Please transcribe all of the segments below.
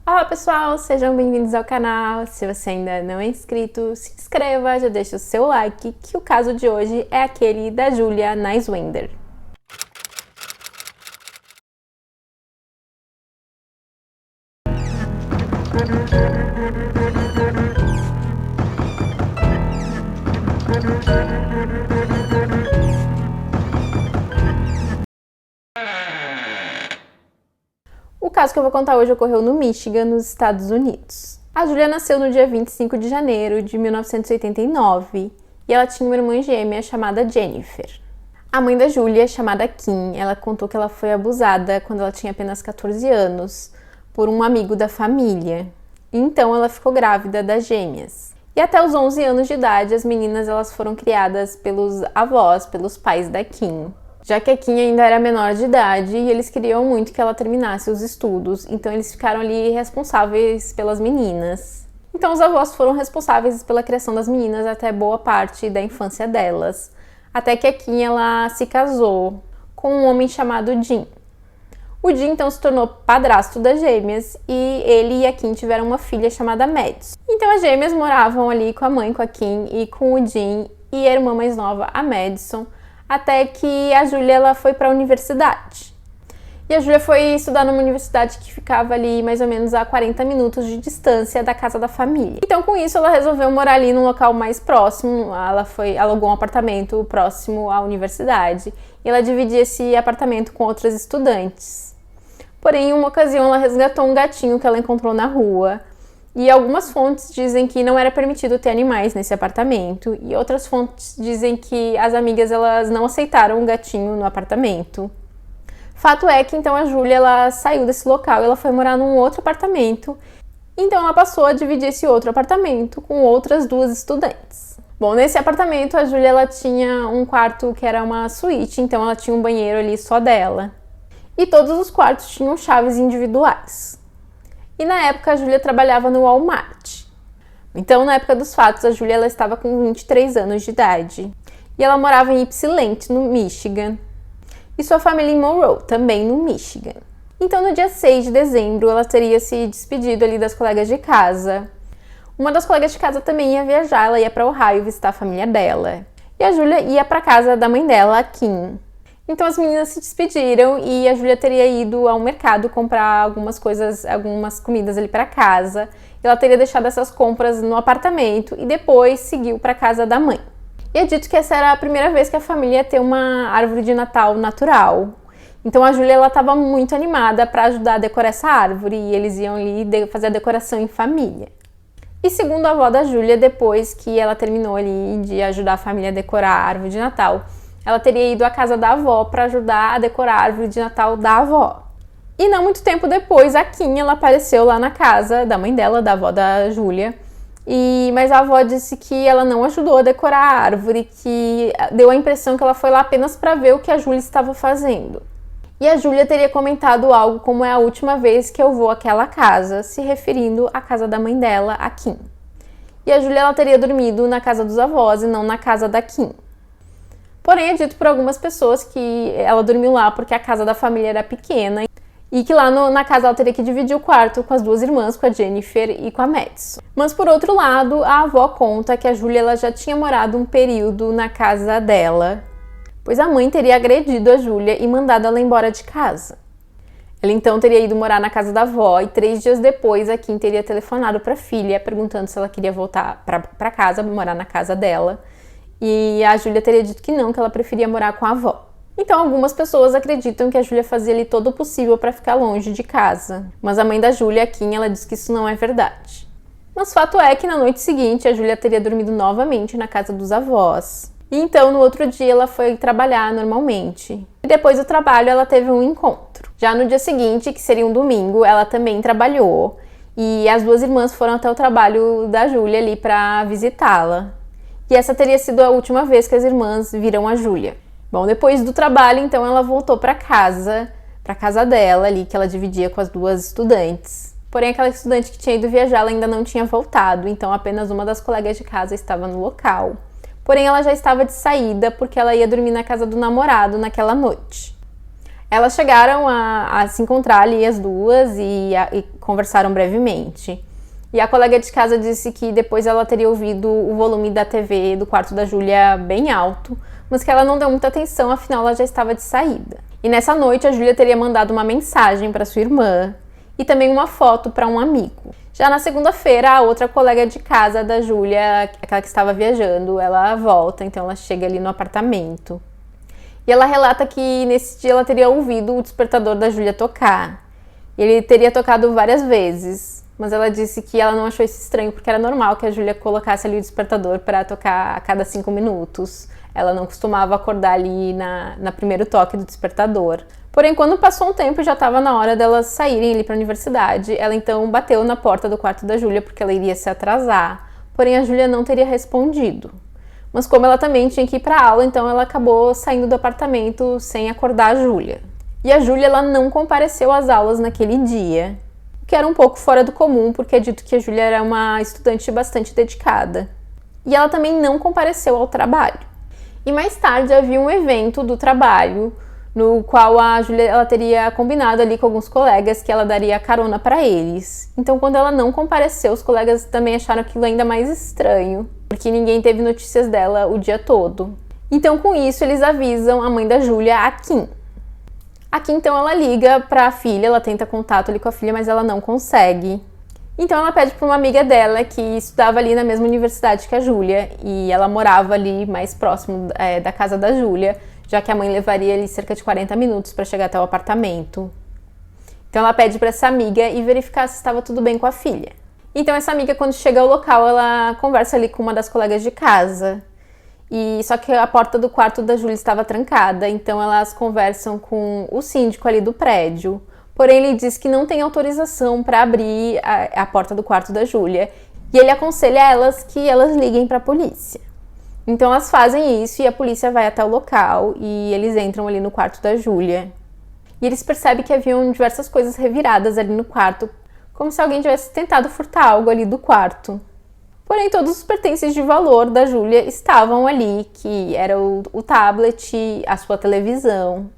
Olá pessoal, sejam bem-vindos ao canal. Se você ainda não é inscrito, se inscreva, já deixa o seu like, que o caso de hoje é aquele da Julia Neiswender. O caso que eu vou contar hoje ocorreu no Michigan, nos Estados Unidos. A Julia nasceu no dia 25 de janeiro de 1989 e ela tinha uma irmã gêmea chamada Jennifer. A mãe da Julia, chamada Kim, ela contou que ela foi abusada quando ela tinha apenas 14 anos por um amigo da família. Então ela ficou grávida das gêmeas. E até os 11 anos de idade, as meninas elas foram criadas pelos avós, pelos pais da Kim. Já que a Kim ainda era menor de idade e eles queriam muito que ela terminasse os estudos, então eles ficaram ali responsáveis pelas meninas. Então os avós foram responsáveis pela criação das meninas até boa parte da infância delas, até que a Kim ela se casou com um homem chamado Jim. O Jim então se tornou padrasto das gêmeas e ele e a Kim tiveram uma filha chamada Madison. Então as gêmeas moravam ali com a mãe, com a Kim e com o Jim e a irmã mais nova, a Madison, até que a Julia ela foi para a universidade. E a Julia foi estudar numa universidade que ficava ali mais ou menos a 40 minutos de distância da casa da família. Então com isso ela resolveu morar ali num local mais próximo, alugou um apartamento próximo à universidade e ela dividia esse apartamento com outras estudantes. Porém, em uma ocasião ela resgatou um gatinho que ela encontrou na rua. E algumas fontes dizem que não era permitido ter animais nesse apartamento e outras fontes dizem que as amigas elas não aceitaram o gatinho no apartamento. Fato é que então a Julia ela saiu desse local e ela foi morar num outro apartamento. Então ela passou a dividir esse outro apartamento com outras duas estudantes. Bom, nesse apartamento a Julia ela tinha um quarto que era uma suíte, então ela tinha um banheiro ali só dela. E todos os quartos tinham chaves individuais. E na época a Julia trabalhava no Walmart. Então, na época dos fatos, a Julia ela estava com 23 anos de idade. E ela morava em Ypsilanti, no Michigan. E sua família em Monroe, também no Michigan. Então, no dia 6 de dezembro, ela teria se despedido ali das colegas de casa. Uma das colegas de casa também ia viajar, ela ia para Ohio visitar a família dela. E a Julia ia para casa da mãe dela, a Kim. Então as meninas se despediram e a Julia teria ido ao mercado comprar algumas coisas, algumas comidas ali para casa. Ela teria deixado essas compras no apartamento e depois seguiu para casa da mãe. E é dito que essa era a primeira vez que a família ia ter uma árvore de Natal natural. Então a Julia ela estava muito animada para ajudar a decorar essa árvore e eles iam ali fazer a decoração em família. E segundo a avó da Julia, depois que ela terminou ali de ajudar a família a decorar a árvore de Natal, ela teria ido à casa da avó para ajudar a decorar a árvore de Natal da avó. E não muito tempo depois, a Kim ela apareceu lá na casa da mãe dela, da avó da Julia. Mas a avó disse que ela não ajudou a decorar a árvore, que deu a impressão que ela foi lá apenas para ver o que a Julia estava fazendo. E a Julia teria comentado algo como é a última vez que eu vou àquela casa, se referindo à casa da mãe dela, a Kim. E a Julia ela teria dormido na casa dos avós e não na casa da Kim. Porém, é dito por algumas pessoas que ela dormiu lá porque a casa da família era pequena e que lá na casa ela teria que dividir o quarto com as duas irmãs, com a Jennifer e com a Madison. Mas, por outro lado, a avó conta que a Julia ela já tinha morado um período na casa dela, pois a mãe teria agredido a Julia e mandado ela embora de casa. Ela então teria ido morar na casa da avó e 3 dias depois a Kim teria telefonado para a filha perguntando se ela queria voltar para casa, morar na casa dela. E a Julia teria dito que não, que ela preferia morar com a avó. Então algumas pessoas acreditam que a Julia fazia ali todo o possível para ficar longe de casa. Mas a mãe da Julia, a Kim, ela diz que isso não é verdade. Mas fato é que na noite seguinte a Julia teria dormido novamente na casa dos avós. E então no outro dia ela foi trabalhar normalmente. E depois do trabalho ela teve um encontro. Já no dia seguinte, que seria um domingo, ela também trabalhou. E as duas irmãs foram até o trabalho da Julia ali para visitá-la. E essa teria sido a última vez que as irmãs viram a Julia. Bom, depois do trabalho, então, ela voltou para casa dela ali, que ela dividia com as duas estudantes. Porém, aquela estudante que tinha ido viajar, ela ainda não tinha voltado, então apenas uma das colegas de casa estava no local. Porém, ela já estava de saída porque ela ia dormir na casa do namorado naquela noite. Elas chegaram a se encontrar ali as duas e conversaram brevemente. E a colega de casa disse que depois ela teria ouvido o volume da TV do quarto da Júlia bem alto, mas que ela não deu muita atenção, afinal ela já estava de saída. E nessa noite a Júlia teria mandado uma mensagem para sua irmã e também uma foto para um amigo. Já na segunda-feira, a outra colega de casa da Júlia, aquela que estava viajando, ela volta, então ela chega ali no apartamento. E ela relata que nesse dia ela teria ouvido o despertador da Júlia tocar. Ele teria tocado várias vezes, mas ela disse que ela não achou isso estranho, porque era normal que a Júlia colocasse ali o despertador para tocar a cada 5 minutos. Ela não costumava acordar ali na primeiro toque do despertador. Porém, quando passou um tempo e já estava na hora delas saírem ali para a universidade, ela então bateu na porta do quarto da Júlia porque ela iria se atrasar. Porém, a Júlia não teria respondido. Mas como ela também tinha que ir para a aula, então ela acabou saindo do apartamento sem acordar a Júlia. E a Júlia ela não compareceu às aulas naquele dia, o que era um pouco fora do comum, porque é dito que a Júlia era uma estudante bastante dedicada. E ela também não compareceu ao trabalho. E mais tarde havia um evento do trabalho, no qual a Júlia ela teria combinado ali com alguns colegas que ela daria carona para eles. Então, quando ela não compareceu, os colegas também acharam aquilo ainda mais estranho, porque ninguém teve notícias dela o dia todo. Então, com isso, eles avisam a mãe da Júlia, a Kim. A Kim, então, ela liga para a filha, ela tenta contato ali com a filha, mas ela não consegue. Então, ela pede para uma amiga dela que estudava ali na mesma universidade que a Júlia, e ela morava ali mais próximo da casa da Júlia, já que a mãe levaria ali cerca de 40 minutos para chegar até o apartamento. Então ela pede para essa amiga ir verificar se estava tudo bem com a filha. Então essa amiga, quando chega ao local, ela conversa ali com uma das colegas de casa. Só que a porta do quarto da Júlia estava trancada, então elas conversam com o síndico ali do prédio. Porém, ele diz que não tem autorização para abrir a porta do quarto da Júlia. E ele aconselha elas que elas liguem para a polícia. Então elas fazem isso e a polícia vai até o local e eles entram ali no quarto da Júlia. E eles percebem que haviam diversas coisas reviradas ali no quarto, como se alguém tivesse tentado furtar algo ali do quarto. Porém, todos os pertences de valor da Júlia estavam ali, que era o tablet, a sua televisão.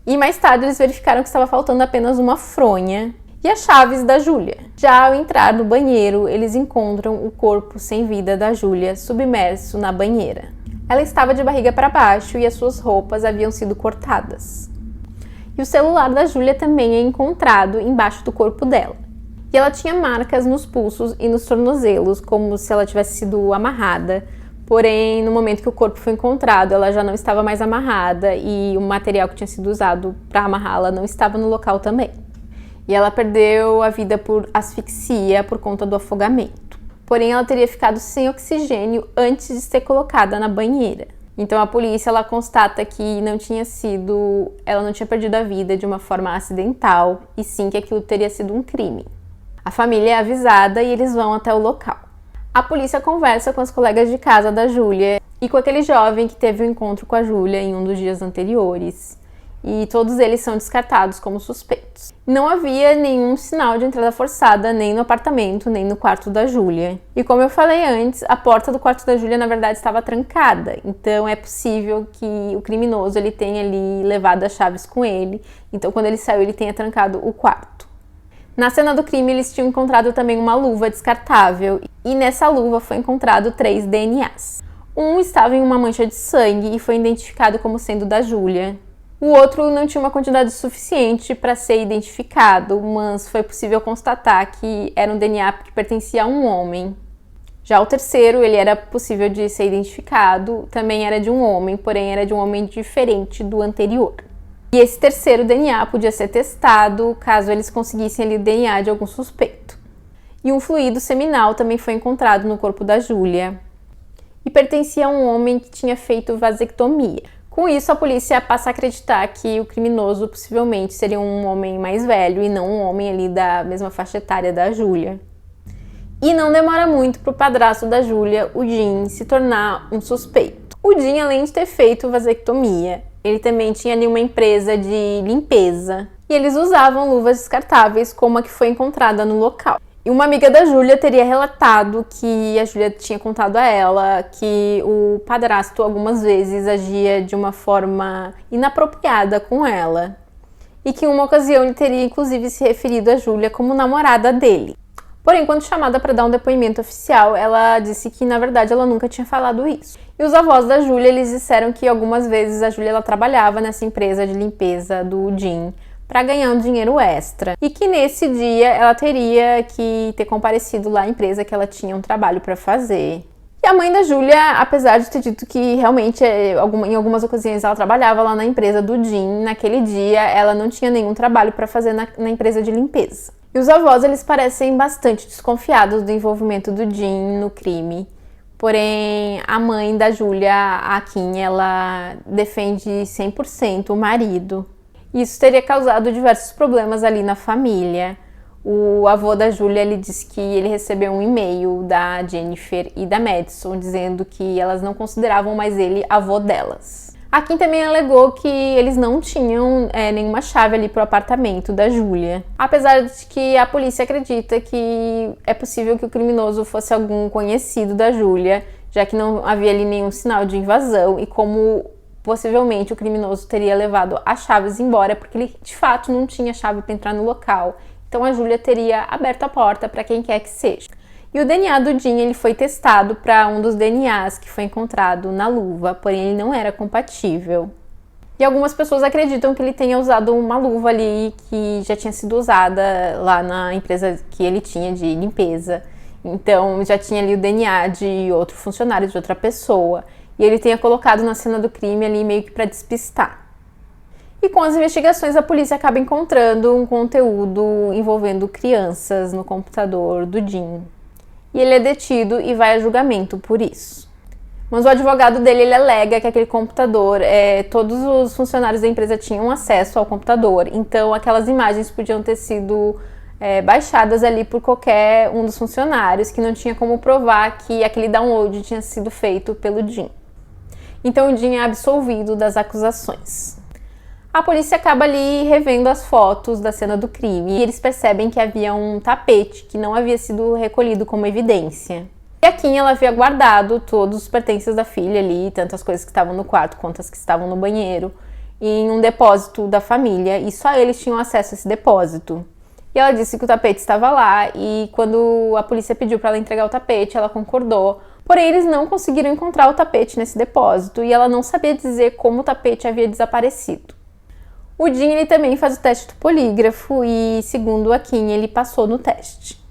E mais tarde eles verificaram que estava faltando apenas uma fronha e as chaves da Júlia. Já ao entrar no banheiro, eles encontram o corpo sem vida da Júlia submerso na banheira. Ela estava de barriga para baixo e as suas roupas haviam sido cortadas. E o celular da Júlia também é encontrado embaixo do corpo dela. E ela tinha marcas nos pulsos e nos tornozelos, como se ela tivesse sido amarrada. Porém, no momento que o corpo foi encontrado, ela já não estava mais amarrada e o material que tinha sido usado para amarrá-la não estava no local também. E ela perdeu a vida por asfixia por conta do afogamento. Porém, ela teria ficado sem oxigênio antes de ser colocada na banheira. Então, a polícia ela constata que ela não tinha perdido a vida de uma forma acidental, e sim que aquilo teria sido um crime. A família é avisada e eles vão até o local. A polícia conversa com as colegas de casa da Júlia e com aquele jovem que teve um encontro com a Júlia em um dos dias anteriores. E todos eles são descartados como suspeitos. Não havia nenhum sinal de entrada forçada nem no apartamento, nem no quarto da Júlia. E como eu falei antes, a porta do quarto da Júlia na verdade estava trancada. Então é possível que o criminoso ele tenha ali levado as chaves com ele. Então quando ele saiu ele tenha trancado o quarto. Na cena do crime eles tinham encontrado também uma luva descartável. E nessa luva foi encontrado 3 DNAs. Um estava em uma mancha de sangue e foi identificado como sendo da Júlia. O outro não tinha uma quantidade suficiente para ser identificado, mas foi possível constatar que era um DNA que pertencia a um homem. Já o terceiro, ele era possível de ser identificado, também era de um homem, porém era de um homem diferente do anterior. E esse terceiro DNA podia ser testado caso eles conseguissem ali o DNA de algum suspeito. E um fluido seminal também foi encontrado no corpo da Júlia e pertencia a um homem que tinha feito vasectomia. Com isso, a polícia passa a acreditar que o criminoso possivelmente seria um homem mais velho e não um homem ali da mesma faixa etária da Júlia. E não demora muito para o padrasto da Júlia, o Jim, se tornar um suspeito. O Jim, além de ter feito vasectomia, ele também tinha ali uma empresa de limpeza e eles usavam luvas descartáveis como a que foi encontrada no local. E uma amiga da Júlia teria relatado que a Júlia tinha contado a ela que o padrasto algumas vezes agia de uma forma inapropriada com ela. e que em uma ocasião ele teria inclusive se referido a Júlia como namorada dele. Porém, quando chamada para dar um depoimento oficial, ela disse que, na verdade, ela nunca tinha falado isso. E os avós da Júlia, eles disseram que algumas vezes a Júlia ela trabalhava nessa empresa de limpeza do Jim para ganhar um dinheiro extra. E que nesse dia ela teria que ter comparecido lá à empresa que ela tinha um trabalho para fazer. E a mãe da Júlia, apesar de ter dito que realmente em algumas ocasiões ela trabalhava lá na empresa do Jim, naquele dia ela não tinha nenhum trabalho para fazer na empresa de limpeza. E os avós, eles parecem bastante desconfiados do envolvimento do Jim no crime. Porém, a mãe da Júlia, a Kim, ela defende 100% o marido. Isso teria causado diversos problemas ali na família. O avô da Júlia, ele disse que ele recebeu um e-mail da Jennifer e da Madison dizendo que elas não consideravam mais ele avô delas. A Kim também alegou que eles não tinham nenhuma chave ali pro apartamento da Júlia. Apesar de que a polícia acredita que é possível que o criminoso fosse algum conhecido da Júlia, já que não havia ali nenhum sinal de invasão e como possivelmente o criminoso teria levado as chaves embora, porque ele de fato não tinha chave para entrar no local. Então a Júlia teria aberto a porta para quem quer que seja. E o DNA do Jim, ele foi testado para um dos DNAs que foi encontrado na luva, porém ele não era compatível. E algumas pessoas acreditam que ele tenha usado uma luva ali que já tinha sido usada lá na empresa que ele tinha de limpeza. Então já tinha ali o DNA de outro funcionário, de outra pessoa. E ele tenha colocado na cena do crime ali meio que para despistar. E com as investigações, a polícia acaba encontrando um conteúdo envolvendo crianças no computador do Jim. E ele é detido e vai a julgamento por isso. Mas o advogado dele, ele alega que aquele computador, todos os funcionários da empresa tinham acesso ao computador, então aquelas imagens podiam ter sido baixadas ali por qualquer um dos funcionários, que não tinha como provar que aquele download tinha sido feito pelo Jim. Então o Jim é absolvido das acusações. A polícia acaba ali revendo as fotos da cena do crime e eles percebem que havia um tapete que não havia sido recolhido como evidência. E a Kim, ela havia guardado todos os pertences da filha ali, tanto as coisas que estavam no quarto quanto as que estavam no banheiro, em um depósito da família e só eles tinham acesso a esse depósito. E ela disse que o tapete estava lá e quando a polícia pediu para ela entregar o tapete, ela concordou. Porém, eles não conseguiram encontrar o tapete nesse depósito e ela não sabia dizer como o tapete havia desaparecido. O Jim, ele também faz o teste do polígrafo e, segundo a Kim, ele passou no teste.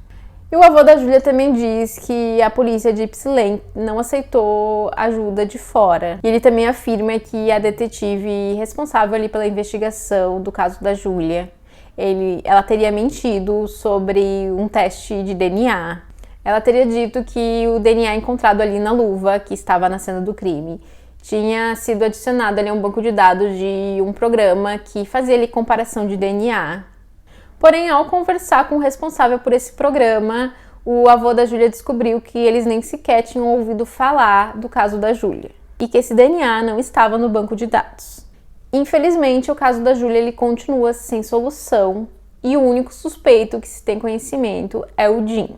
E o avô da Júlia também diz que a polícia de Ypsilanti não aceitou ajuda de fora. E ele também afirma que a detetive responsável ali pela investigação do caso da Júlia, ela teria mentido sobre um teste de DNA. Ela teria dito que o DNA encontrado ali na luva, que estava na cena do crime, tinha sido adicionado ali a um banco de dados de um programa que fazia ali comparação de DNA. Porém, ao conversar com o responsável por esse programa, o avô da Júlia descobriu que eles nem sequer tinham ouvido falar do caso da Júlia e que esse DNA não estava no banco de dados. Infelizmente, o caso da Júlia ele continua sem solução e o único suspeito que se tem conhecimento é o Jim.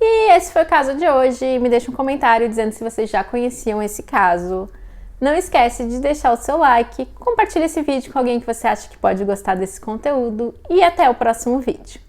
E esse foi o caso de hoje. Me deixa um comentário dizendo se vocês já conheciam esse caso. Não esquece de deixar o seu like, compartilhe esse vídeo com alguém que você acha que pode gostar desse conteúdo e até o próximo vídeo.